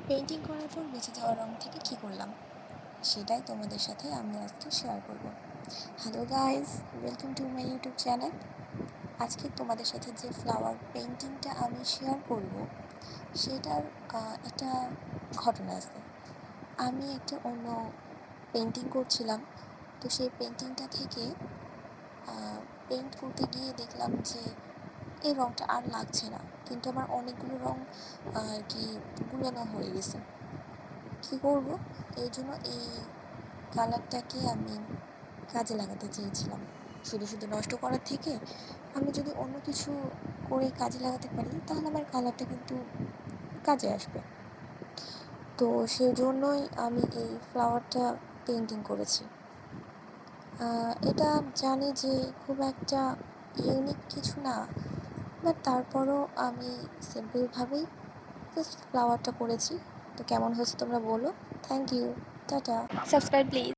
Painting করার পর বেঁচে যাওয়া রং থেকে কী করলাম সেটাই তোমাদের সাথে আমি আজকে শেয়ার করব। Hello guys, welcome to my YouTube channel. আজকে তোমাদের সাথে যে ফ্লাওয়ার পেন্টিংটা আমি শেয়ার করব সেটার একটা ঘটনা আছে। আমি একটা অন্য পেন্টিং করছিলাম, তো সেই পেন্টিংটা থেকে পেন্ট করতে গিয়ে দেখলাম যে এই রঙটা আর লাগছে না, কিন্তু আমার অনেকগুলো রঙ আর কি গুলানো হয়ে গেছে। কী করবো, এই জন্য এই কালারটাকে আমি কাজে লাগাতে চেয়েছিলাম। শুধু শুধু নষ্ট করার থেকে আমি যদি অন্য কিছু করে কাজে লাগাতে পারি তাহলে আমার কালারটা কিন্তু কাজে আসবে। তো সেই জন্যই আমি এই ফ্লাওয়ারটা পেন্টিং করেছি। এটা জানি যে খুব একটা ইউনিক কিছু না, বাট তারপরও আমি সিম্পলভাবেই জাস্ট ফ্লাওয়ারটা করেছি। তো কেমন হয়েছে তোমরা বলো। Thank you, tata, subscribe please.